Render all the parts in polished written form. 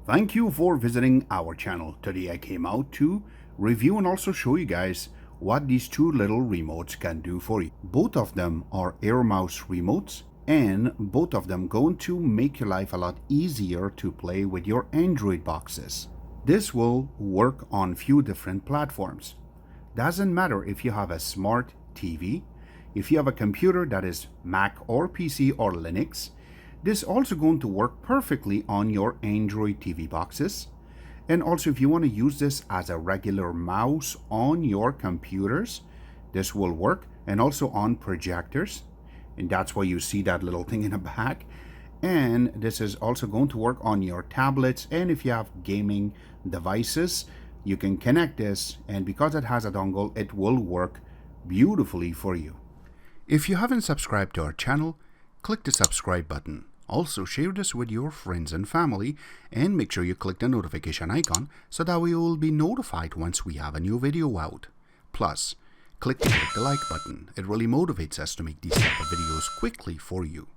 Thank you for visiting our channel. Today I came out to review and also show you guys what these two little remotes can do for you. Both of them are Air Mouse remotes, and both of them going to make your life a lot easier to play with your Android boxes. This will work on few different platforms. Doesn't matter if you have a smart TV, if you have a computer that is Mac or PC or Linux. This is also going to work perfectly on your Android TV boxes. And also if you want to use this as a regular mouse on your computers, this will work, and also on projectors. And that's why you see that little thing in the back. And this is also going to work on your tablets, and if you have gaming devices, you can connect this, and because it has a dongle, it will work beautifully for you. If you haven't subscribed to our channel, click the subscribe button. Also share this with your friends and family, and make sure you click the notification icon so that we will be notified once we have a new video out. Plus, click the like button. It really motivates us to make these type of videos quickly for you.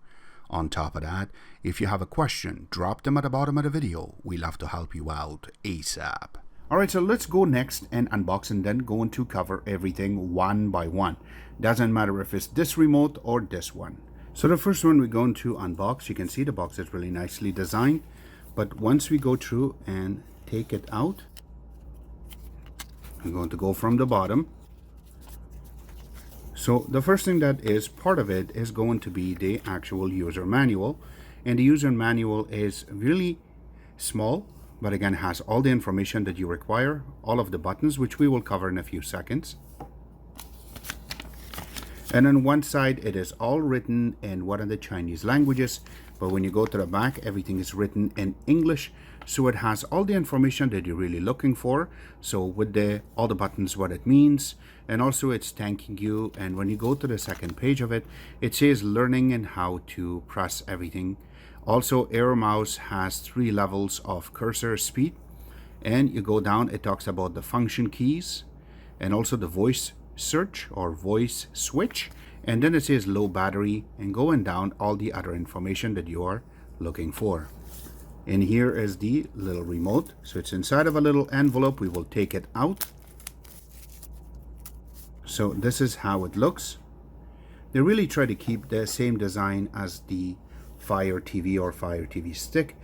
On top of that, if you have a question, drop them at the bottom of the video. We love to help you out ASAP. Alright, so let's go next and unbox, and then going to cover everything one by one. Doesn't matter if it's this remote or this one. So the first one we're going to unbox, you can see the box is really nicely designed. But once we go through and take it out, I'm going to go from the bottom. So the first thing that is part of it is going to be the actual user manual. And the user manual is really small, but again has all the information that you require, all of the buttons, which we will cover in a few seconds. And on one side it is all written in one of the Chinese languages, but when you go to the back, everything is written in English. So it has all the information that you're really looking for. So with all the buttons, what it means, and also it's thanking you. And when you go to the second page of it, it says learning and how to press everything. Also, Air Mouse has 3 levels of cursor speed, and you go down, it talks about the function keys and also the voice search or voice switch, and then it says low battery, and going down all the other information that you are looking for. And here is the little remote. So it's inside of a little envelope. We will take it out. So this is how it looks. They really try to keep the same design as the Fire TV or Fire TV Stick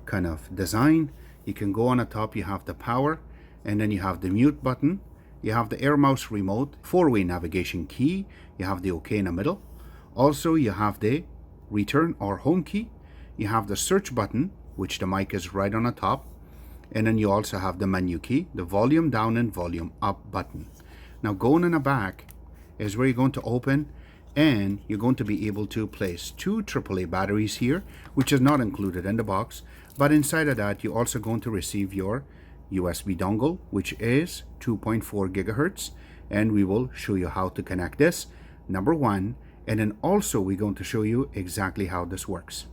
kind of design. You can go on the top, you have the power, and then you have the mute button. You have the Air Mouse Remote 4-way navigation key. You have the OK in the middle. Also, you have the return or home key. You have the search button, which the mic is right on the top. And then you also have the menu key, the volume down and volume up button. Now going in the back is where you're going to open, and you're going to be able to place 2 AAA batteries here, which is not included in the box. But inside of that, you're also going to receive your USB dongle, which is 2.4 gigahertz, and we will show you how to connect this, number one, and then also we're going to show you exactly how this works.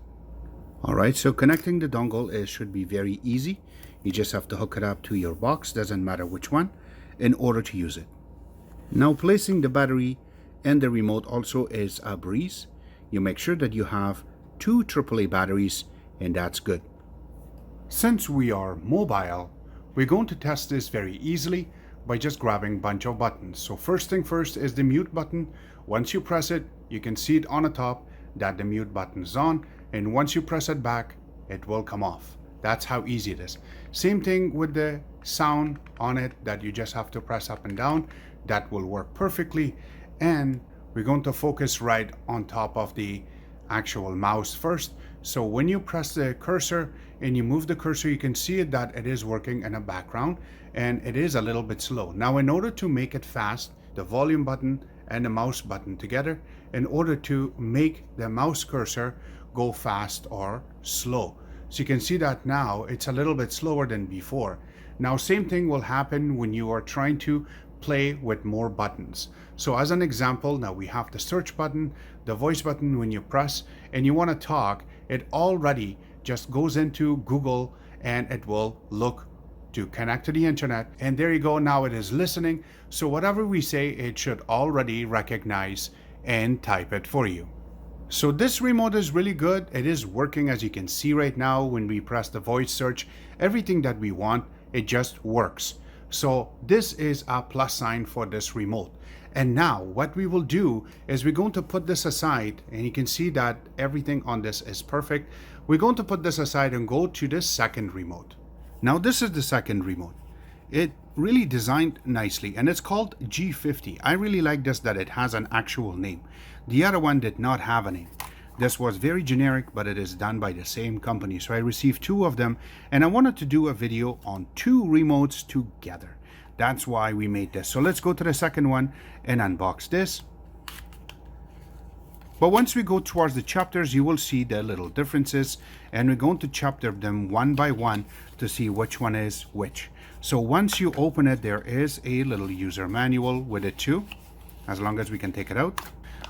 Alright, so connecting the dongle should be very easy. You just have to hook it up to your box, doesn't matter which one, in order to use it. Now placing the battery and the remote also is a breeze. You make sure that you have 2 AAA batteries, and that's good. Since we are mobile, we're going to test this very easily by just grabbing a bunch of buttons. So first thing first is the mute button. Once you press it, you can see it on the top that the mute button is on, and once you press it back, it will come off. That's how easy it is. Same thing with the sound on it, that you just have to press up and down. That will work perfectly. And we're going to focus right on top of the actual mouse first. So when you press the cursor and you move the cursor, you can see that it is working in the background, and it is a little bit slow. Now in order to make it fast, the volume button and the mouse button together, in order to make the mouse cursor go fast or slow. So you can see that now it's a little bit slower than before. Now same thing will happen when you are trying to play with more buttons. So as an example, now we have the search button, the voice button. When you press and you want to talk, it already just goes into Google and it will look to connect to the internet, and there you go, now it is listening. So whatever we say, it should already recognize and type it for you. So this remote is really good. It is working, as you can see right now. When we press the voice search, everything that we want, it just works. So this is a plus sign for this remote. And now what we will do is we're going to put this aside, and you can see that everything on this is perfect. We're going to put this aside and go to the second remote. Now this is the second remote. It really designed nicely, and it's called G50. I really like this, that it has an actual name. The other one did not have a name. This was very generic, but it is done by the same company. So I received two of them, and I wanted to do a video on two remotes together. That's why we made this. So let's go to the second one and unbox this. But once we go towards the chapters, you will see the little differences, and we're going to chapter them one by one to see which one is which. So once you open it, there is a little user manual with it too, as long as we can take it out.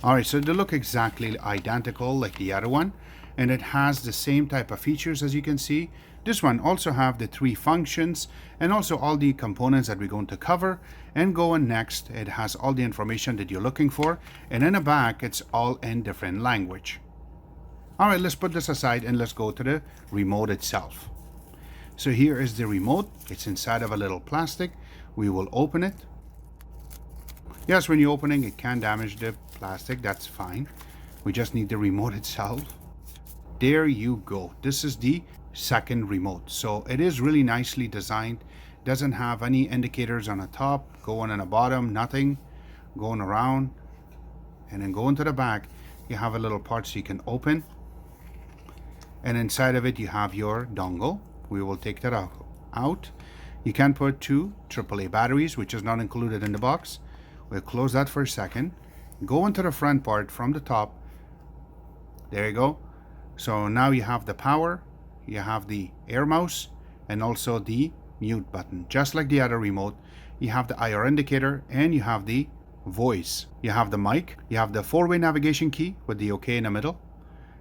All right, so they look exactly identical like the other one, and it has the same type of features as you can see. This one also have the 3 functions and also all the components that we're going to cover. And going next, it has all the information that you're looking for, and in the back, it's all in different language. All right, let's put this aside and let's go to the remote itself. So here is the remote. It's inside of a little plastic. We will open it. Yes, when you're opening, it can damage the plastic. That's fine. We just need the remote itself. There you go. This is the second remote. So it is really nicely designed. Doesn't have any indicators on the top, going on the bottom, nothing. Going around. And then going to the back, you have a little part so you can open. And inside of it, you have your dongle. We will take that out. You can put 2 AAA batteries, which is not included in the box. We'll close that for a second. Go into the front part from the top. There you go. So now you have the power, you have the air mouse, and also the mute button. Just like the other remote, you have the IR indicator and you have the voice. You have the mic, you have the 4-way navigation key with the OK in the middle.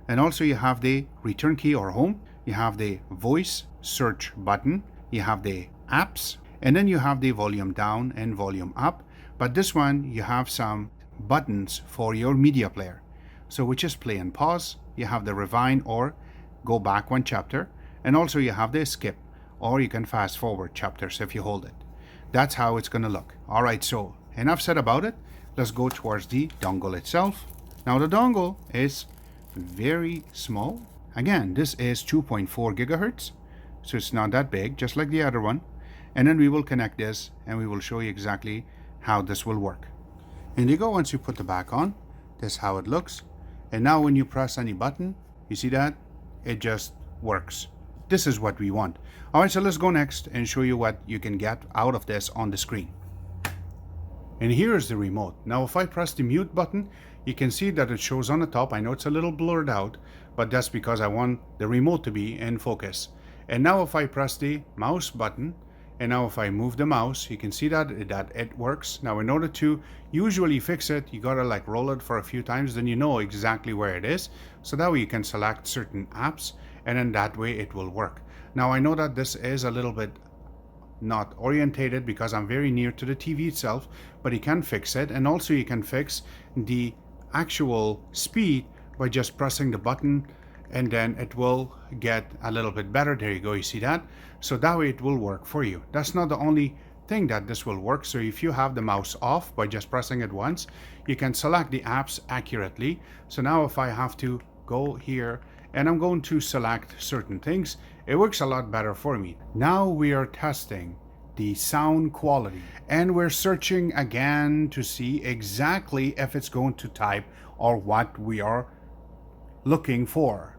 And also you have the return key or home. You have the voice search button. You have the apps, and then you have the volume down and volume up. But this one, you have some buttons for your media player. So which is play and pause. You have the rewind or go back one chapter. And also you have the skip, or you can fast forward chapters if you hold it. That's how it's going to look. All right, so enough said about it. Let's go towards the dongle itself. Now the dongle is very small. Again, this is 2.4 gigahertz. So it's not that big, just like the other one. And then we will connect this and we will show you exactly how this will work. And you go, once you put the back on, this is how it looks. And now when you press any button, you see that it just works. This is what we want. All right, so let's go next and show you what you can get out of this on the screen. And here is the remote. Now if I press the mute button, you can see that it shows on the top. I know it's a little blurred out, but that's because I want the remote to be in focus. And now if I press the mouse button, and now if I move the mouse, you can see that it works. Now in order to usually fix it, you gotta like roll it for a few times, then you know exactly where it is. So that way you can select certain apps, and then that way it will work. Now I know that this is a little bit not orientated because I'm very near to the TV itself, but you can fix it. And also you can fix the actual speed by just pressing the button, and then it will get a little bit better. There you go, you see that? So that way it will work for you. That's not the only thing that this will work. So if you have the mouse off by just pressing it once, you can select the apps accurately. So now if I have to go here and I'm going to select certain things, it works a lot better for me. Now we are testing the sound quality, and we're searching again to see exactly if it's going to type or what we are looking for.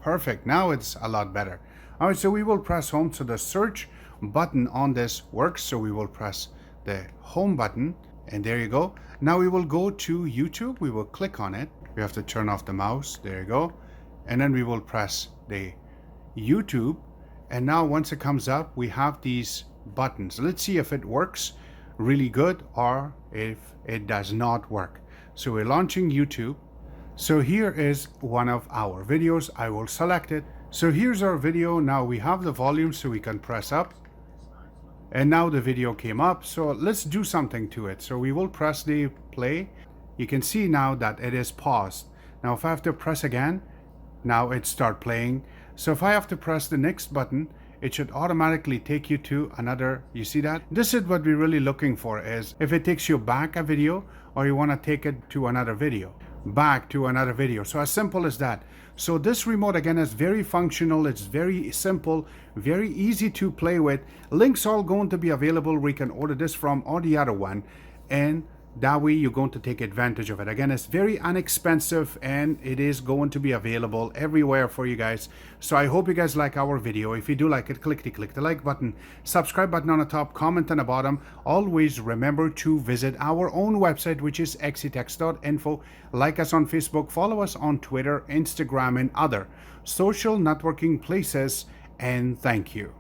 Perfect. Now it's a lot better. All right, so we will press home. So the search button on this works. So we will press the home button, and there you go. Now we will go to YouTube. We will click on it. We have to turn off the mouse. There you go. And then we will press the YouTube. And now once it comes up, we have these buttons. Let's see if it works really good or if it does not work. So we're launching YouTube. So here is one of our videos. I will select it. So here's our video. Now we have the volume, so we can press up. And now the video came up. So let's do something to it. So we will press the play. You can see now that it is paused. Now if I have to press again, now it start playing. So if I have to press the next button, it should automatically take you to another. You see that? This is what we're really looking for, is if it takes you back a video or you want to take it to another video. Back to another video. So as simple as that. So this remote again is very functional. It's very simple, very easy to play with. Links all going to be available where you can order this from or the other one, and that way you're going to take advantage of it. Again, it's very inexpensive and it is going to be available everywhere for you guys. So I hope you guys like our video. If you do like it, click the like button, subscribe button on the top, comment on the bottom. Always remember to visit our own website, which is xctex.info. Like us on Facebook, follow us on Twitter, Instagram, and other social networking places. And thank you.